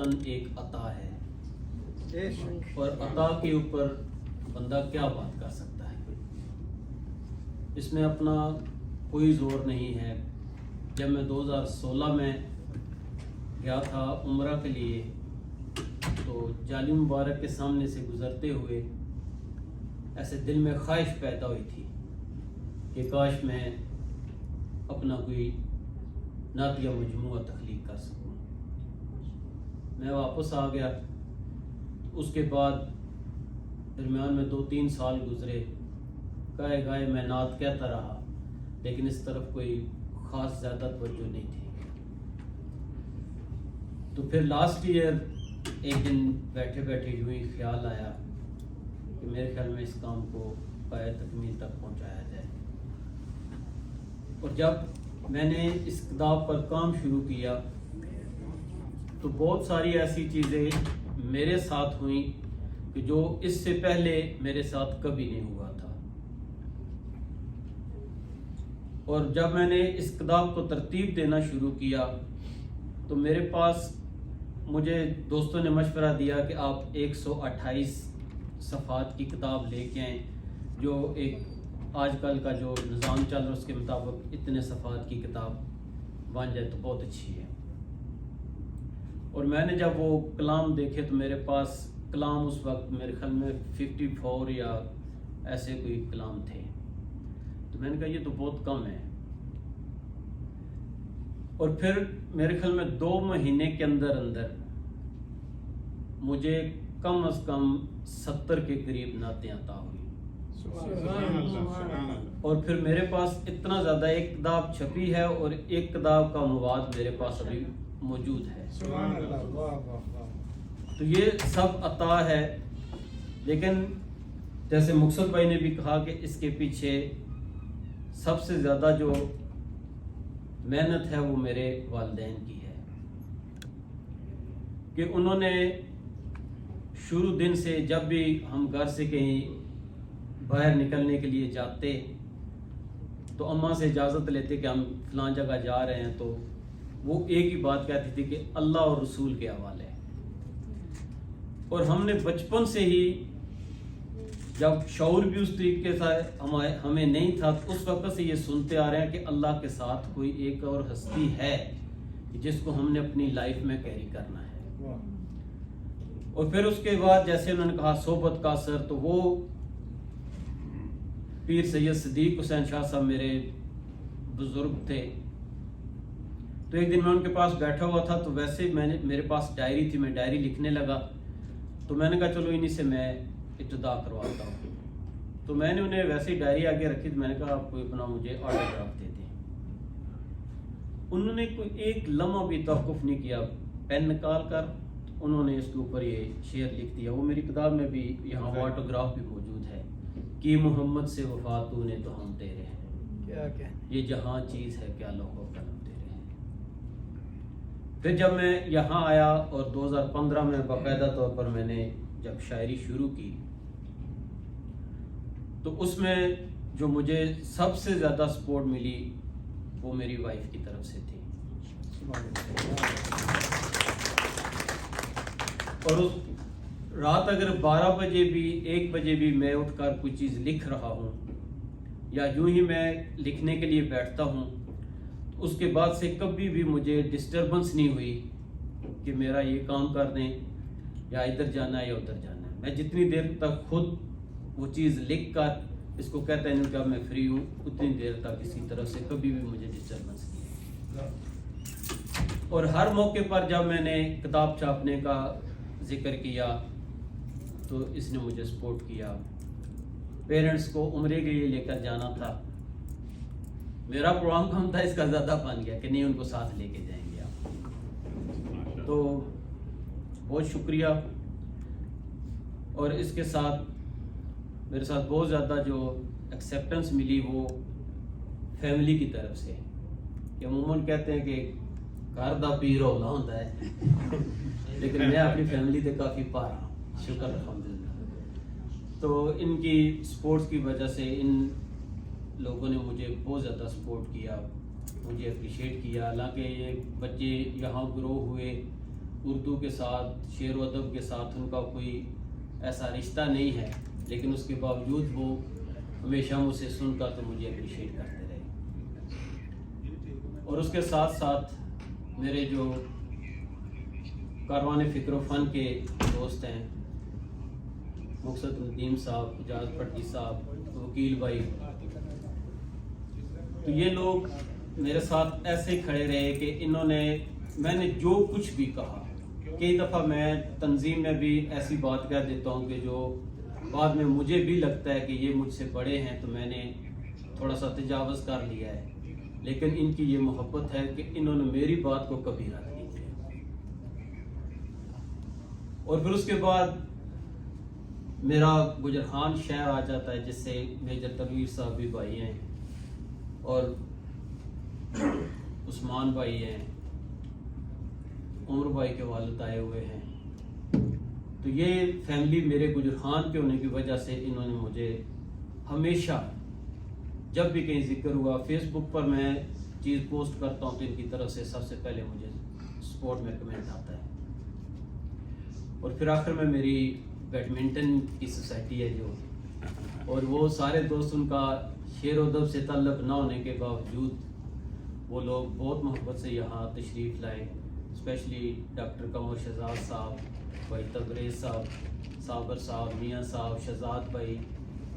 مومن ایک عطا ہے، اور عطا کے اوپر بندہ کیا بات کر سکتا ہے، اس میں اپنا کوئی زور نہیں ہے۔ جب میں 2016 میں گیا تھا عمرہ کے لیے، تو جالی مبارک کے سامنے سے گزرتے ہوئے ایسے دل میں خواہش پیدا ہوئی تھی کہ کاش میں اپنا کوئی نعتیہ مجموعہ تخلیق کر سکوں۔ میں واپس آ گیا، اس کے بعد درمیان میں 2-3 سال گزرے، گائے گائے میں نعت کہتا رہا، لیکن اس طرف کوئی خاص زیادہ توجہ نہیں تھی۔ تو پھر لاسٹ ایئر ایک دن بیٹھے بیٹھے یوں ہی خیال آیا کہ میرے خیال میں اس کام کو پایہ تکمیل تک پہنچایا جائے، اور جب میں نے اس کتاب پر کام شروع کیا تو بہت ساری ایسی چیزیں میرے ساتھ ہوئیں کہ جو اس سے پہلے میرے ساتھ کبھی نہیں ہوا تھا، اور جب میں نے اس کتاب کو ترتیب دینا شروع کیا تو میرے پاس مجھے دوستوں نے مشورہ دیا کہ آپ 128 صفحات کی کتاب لے کے آئیں، جو ایک آج کل کا جو نظام چل رہا ہے اس کے مطابق اتنے صفحات کی کتاب بن جائے تو بہت اچھی ہے۔ اور میں نے جب وہ کلام دیکھے تو میرے پاس کلام اس وقت میرے خیال میں 54 یا ایسے کوئی کلام تھے، تو میں نے کہا یہ تو بہت کم ہے۔ اور پھر میرے خیال میں 2 مہینے کے اندر مجھے کم از کم 70 کے قریب نعتیں عطا ہوئی، اور پھر میرے پاس اتنا زیادہ ایک کتاب چھپی ہے اور ایک کتاب کا مواد میرے پاس ابھی موجود ہے۔ تو یہ سب عطا ہے، لیکن جیسے مقصد بھائی نے بھی کہا کہ اس کے پیچھے سب سے زیادہ جو محنت ہے وہ میرے والدین کی ہے، کہ انہوں نے شروع دن سے جب بھی ہم گھر سے کہیں باہر نکلنے کے لیے جاتے تو اماں سے اجازت لیتے کہ ہم فلاں جگہ جا رہے ہیں، تو وہ ایک ہی بات کہتی تھی کہ اللہ اور رسول کے حوالے۔ اور ہم نے بچپن سے ہی، جب شعور بھی اس طریقے سے ہمیں نہیں تھا، اس وقت سے یہ سنتے آ رہے ہیں کہ اللہ کے ساتھ کوئی ایک اور ہستی ہے جس کو ہم نے اپنی لائف میں کیری کرنا ہے۔ اور پھر اس کے بعد جیسے انہوں نے کہا صحبت کا اثر، تو وہ پیر سید صدیق حسین شاہ صاحب میرے بزرگ تھے، تو ایک دن میں ان کے پاس بیٹھا ہوا تھا، تو ویسے میرے پاس ڈائری تھی، میں ڈائری لکھنے لگا، تو میں نے کہا چلو انہی سے میں ابتدا کرواتا ہوں۔ تو میں نے انہیں ویسے ہی ڈائری آگے رکھی، تو میں نے کہا آپ کوئی اپنا مجھے آٹوگراف دے دیں۔ انہوں نے کوئی ایک لمحہ بھی توقف نہیں کیا، پین نکال کر انہوں نے اس کے اوپر یہ شعر لکھ دیا۔ وہ میری کتاب میں بھی یہاں وہ آٹوگراف بھی موجود ہے کہ محمد سے وفا تو نے تو ہم تیرے ہیں، یہ جہاں چیز ہے کیا لوگوں قلم تیرے ہیں۔ پھر جب میں یہاں آیا اور 2015 میں باقاعدہ طور پر میں نے جب شاعری شروع کی، تو اس میں جو مجھے سب سے زیادہ سپورٹ ملی وہ میری وائف کی طرف سے تھی، اور اس رات اگر 12 بجے بھی 1 بجے بھی میں اٹھ کر کوئی چیز لکھ رہا ہوں یا یوں ہی میں لکھنے کے لیے بیٹھتا ہوں، تو اس کے بعد سے کبھی بھی مجھے ڈسٹربنس نہیں ہوئی کہ میرا یہ کام کر دیں یا ادھر جانا ہے یا ادھر جانا ہے۔ میں جتنی دیر تک خود وہ چیز لکھ کر اس کو کہتا ہے جب میں فری ہوں، اتنی دیر تک کسی طرح سے کبھی بھی مجھے ڈسٹربنس نہیں ہے۔ اور ہر موقع پر جب میں نے کتاب چھاپنے کا ذکر کیا تو اس نے مجھے سپورٹ کیا۔ پیرنٹس کو عمرے کے لیے لے کر جانا تھا، میرا پروگرام کم تھا، اس کا زیادہ بن گیا کہ نہیں ان کو ساتھ لے کے جائیں گے آپ، تو بہت شکریہ۔ اور اس کے ساتھ میرے ساتھ بہت زیادہ جو ایکسیپٹنس ملی وہ فیملی کی طرف سے، کہ عموماً کہتے ہیں کہ گھر دا پیر ہونا ہوتا ہے، لیکن میں اپنی فیملی سے کافی پار ہوں، شکر الحمدللہ۔ تو ان کی سپورٹس کی وجہ سے ان لوگوں نے مجھے بہت زیادہ سپورٹ کیا، مجھے اپریشیٹ کیا۔ حالانکہ یہ بچے یہاں گرو ہوئے اردو کے ساتھ شعر و ادب کے ساتھ ان کا کوئی ایسا رشتہ نہیں ہے، لیکن اس کے باوجود وہ ہمیشہ مجھ سے سن کر تو مجھے اپریشیٹ کرتے رہے. اور اس کے ساتھ ساتھ میرے جو کاروان فکر و فن کے دوست ہیں، مقصد ندیم صاحب، اجاز پٹی صاحب، وکیل بھائی، تو یہ لوگ میرے ساتھ ایسے کھڑے رہے کہ انہوں نے، میں نے جو کچھ بھی کہا، کئی دفعہ میں تنظیم میں بھی ایسی بات کہہ دیتا ہوں کہ جو بعد میں مجھے بھی لگتا ہے کہ یہ مجھ سے بڑے ہیں تو میں نے تھوڑا سا تجاوز کر لیا ہے، لیکن ان کی یہ محبت ہے کہ انہوں نے میری بات کو کبھی رد نہیں کیا. اور پھر اس کے بعد میرا گجرخان شہر آ جاتا ہے، جس سے میجر تنویر صاحب بھی بھائی ہیں اور عثمان بھائی ہیں، عمر بھائی کے والد آئے ہوئے ہیں. تو یہ فیملی میرے گجرخان کے ہونے کی وجہ سے انہوں نے مجھے ہمیشہ جب بھی کہیں ذکر ہوا، فیس بک پر میں چیز پوسٹ کرتا ہوں تو ان کی طرف سے سب سے پہلے مجھے سپورٹ میں کمنٹ آتا ہے. اور پھر آخر میں میری بیڈمنٹن کی سوسائٹی ہے جو، اور وہ سارے دوست، ان کا شعر و ادب سے تعلق نہ ہونے کے باوجود وہ لوگ بہت محبت سے یہاں تشریف لائے، اسپیشلی ڈاکٹر قمر شہزاد صاحب، بھائی تبریز صاحب، صابر صاحب، میاں صاحب، شہزاد بھائی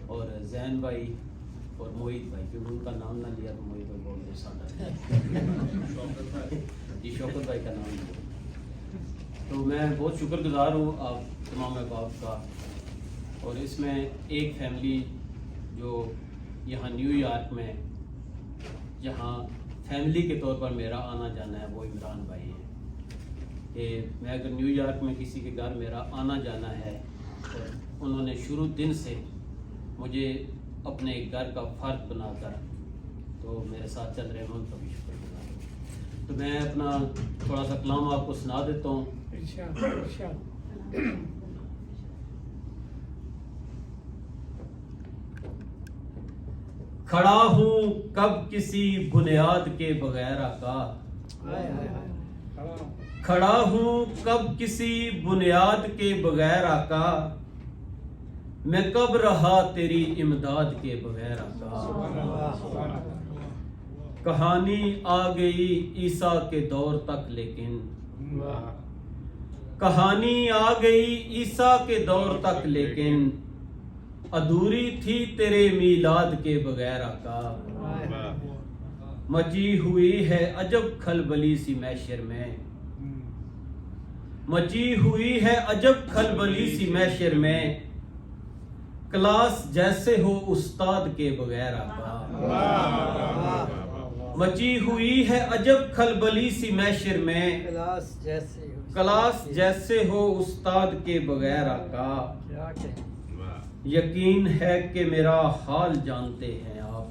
اور زین بھائی اور موہت بھائی، کیونکہ ان کا نام نہ لیا تو موہت بھائی بہت سادہ جی، شوکت بھائی کا نام لیا. تو میں بہت شکر گزار ہوں آپ تمام احباب کا. اور اس میں ایک فیملی جو یہاں نیو یارک میں جہاں فیملی کے طور پر میرا آنا جانا ہے، وہ عمران بھائی ہیں. کہ میں اگر نیو یارک میں کسی کے گھر میرا آنا جانا ہے تو انہوں نے شروع دن سے مجھے اپنے گھر کا فرد بنا کر تو میرے ساتھ چل رہے ہیں، ان کا بھی شکر گزار ہوں. تو میں اپنا تھوڑا سا کلام آپ کو سنا دیتا ہوں. کھڑا ہوں کب کسی بنیاد کے بغیر آقا، کھڑا ہوں کب کسی بنیاد کے بغیر آقا، میں کب رہا تیری امداد کے بغیر آقا. کہانی آ گئی عیسیٰ کے دور تک لیکن، کہانی آ گئی عیسیٰ کے دور تک لیکن، ادھوری تھی تیرے میلاد کے بغیر آقا. مچی ہوئی ہے عجب کھلبلی سی محشر میں، مچی ہوئی ہے عجب کھلبلی سی محشر میں، کلاس جیسے ہو استاد کے بغیر آقا. مچی ہوئی ہے عجب کھلبلی سی محشر میں، کلاس جیسے ہو استاد کے بغیر آقا. یقین ہے کہ میرا حال جانتے ہیں آپ،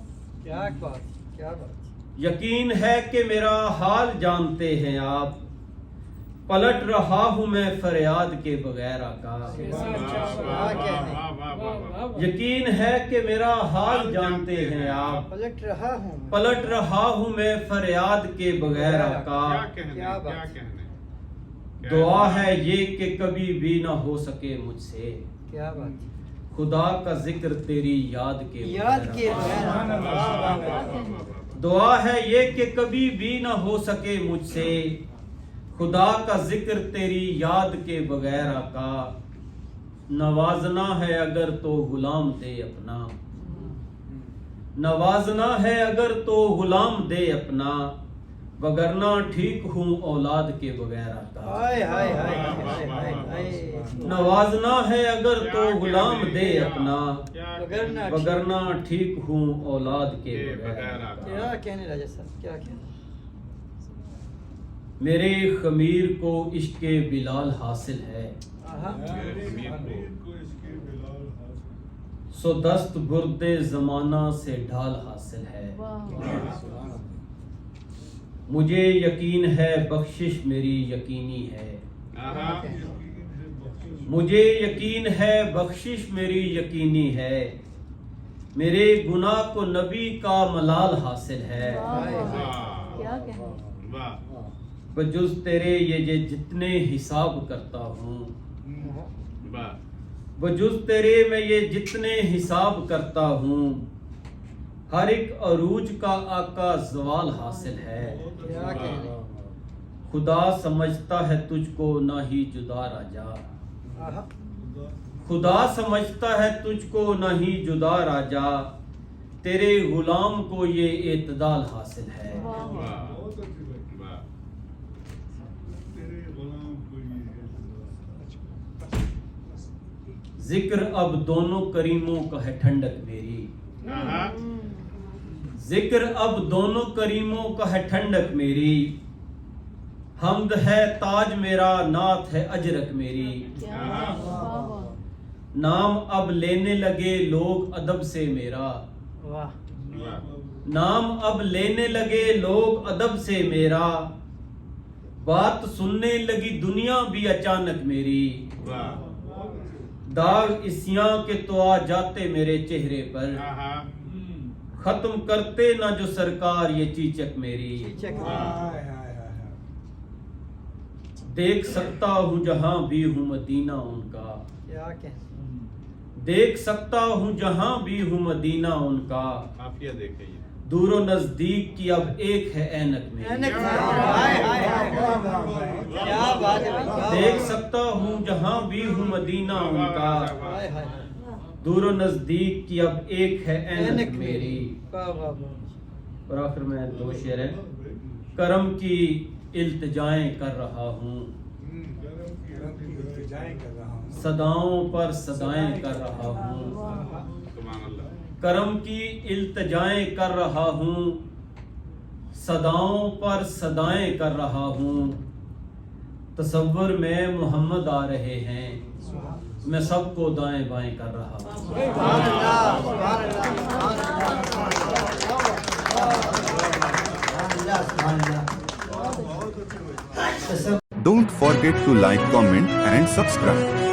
یقین ہے کہ میرا حال جانتے ہیں آپ، پلٹ رہا ہوں میں فریاد کے بغیر آقا. یقین ہے کہ میرا حال جانتے ہیں آپ، پلٹ رہا ہوں میں فریاد کے بغیر آقا. دعا ہے یہ کہ کبھی بھی نہ ہو سکے مجھ سے خدا کا ذکر تیری یاد کے بغیر. دعا ہے یہ کہ کبھی بھی نہ ہو سکے مجھ سے خدا کا ذکر تیری یاد کے بغیر آقا. نوازنا ہے اگر تو غلام دے اپنا، نوازنا ہے اگر تو غلام دے اپنا، وگرنہ ٹھیک ہوں اولاد کے بغیر آقا. نوازنا ہے اگر تو غلام دے اپنا، وگرنہ ٹھیک ہوں اولاد کے بغیر آقا. کیا کہنے راجہ صاحب، کیا کہنے. میرے خمیر کو عشق بلال حاصل ہے، سو دست برد زمانہ سے ڈھال حاصل ہے. مجھے یقین ہے بخشش میری یقینی ہے، مجھے یقین ہے بخشش میری یقینی ہے، میرے گناہ کو نبی کا ملال حاصل ہے. بجز تیرے یہ جتنے حساب کرتا ہوں، بجز تیرے میں یہ جتنے حساب کرتا ہوں، ہر ایک عروج کا آقا زوال حاصل ہے۔ کیا کہنے۔ خدا سمجھتا ہے تجھ کو نہ ہی جدا راجا، آہا۔ خدا سمجھتا ہے تجھ کو نہ ہی جدا راجا، تیرے غلام کو یہ اعتدال حاصل ہے۔ ذکر اب دونوں کریموں کا ہے ٹھنڈک میری، ذکر اب دونوں کریموں کا ہے ٹھنڈک میری، حمد ہے تاج میرا نعت ہے اجرک میری، نام اب لینے لگے لوگ ادب سے میرا، واہ۔ نام اب لینے لگے لوگ ادب سے میرا، بات سننے لگی دنیا بھی اچانک میری، داغ اسیاں کے تو آ جاتے میرے چہرے پر، ختم کرتے نہ جو سرکار یہ چیچک میری، دیکھ سکتا ہوں جہاں بھی ہوں مدینہ ان کا، کیا کہنے۔ دیکھ سکتا ہوں جہاں بھی ہوں مدینہ ان کا، آفیہ دیکھیں یہ دور و نزدیک کی اب ایک ہے اینک میں، اینک میں۔ ہائے ہائے ہائے۔ کیا بات ہے بھائی۔ دیکھ سکتا ہوں جہاں بھی ہوں مدینہ ان کا، ہائے ہائے۔ دور و نزدیک کی اب ایک ہے اینک میری۔ واہ واہ واہ۔ اور آخر میں دو شعر ہیں۔ کرم کی التجائیں کر رہا ہوں، صداؤں پر صدائیں کر رہا ہوں، سبحان اللہ، کرم کی التجائیں کر رہا ہوں، صداؤں پر صدائیں کر رہا ہوں، تصور میں محمد آ رہے ہیں، میں سب کو دائیں بائیں کر رہا ہوں۔ سبحان اللہ، سبحان اللہ، سبحان اللہ۔ Don't forget to like, comment and subscribe.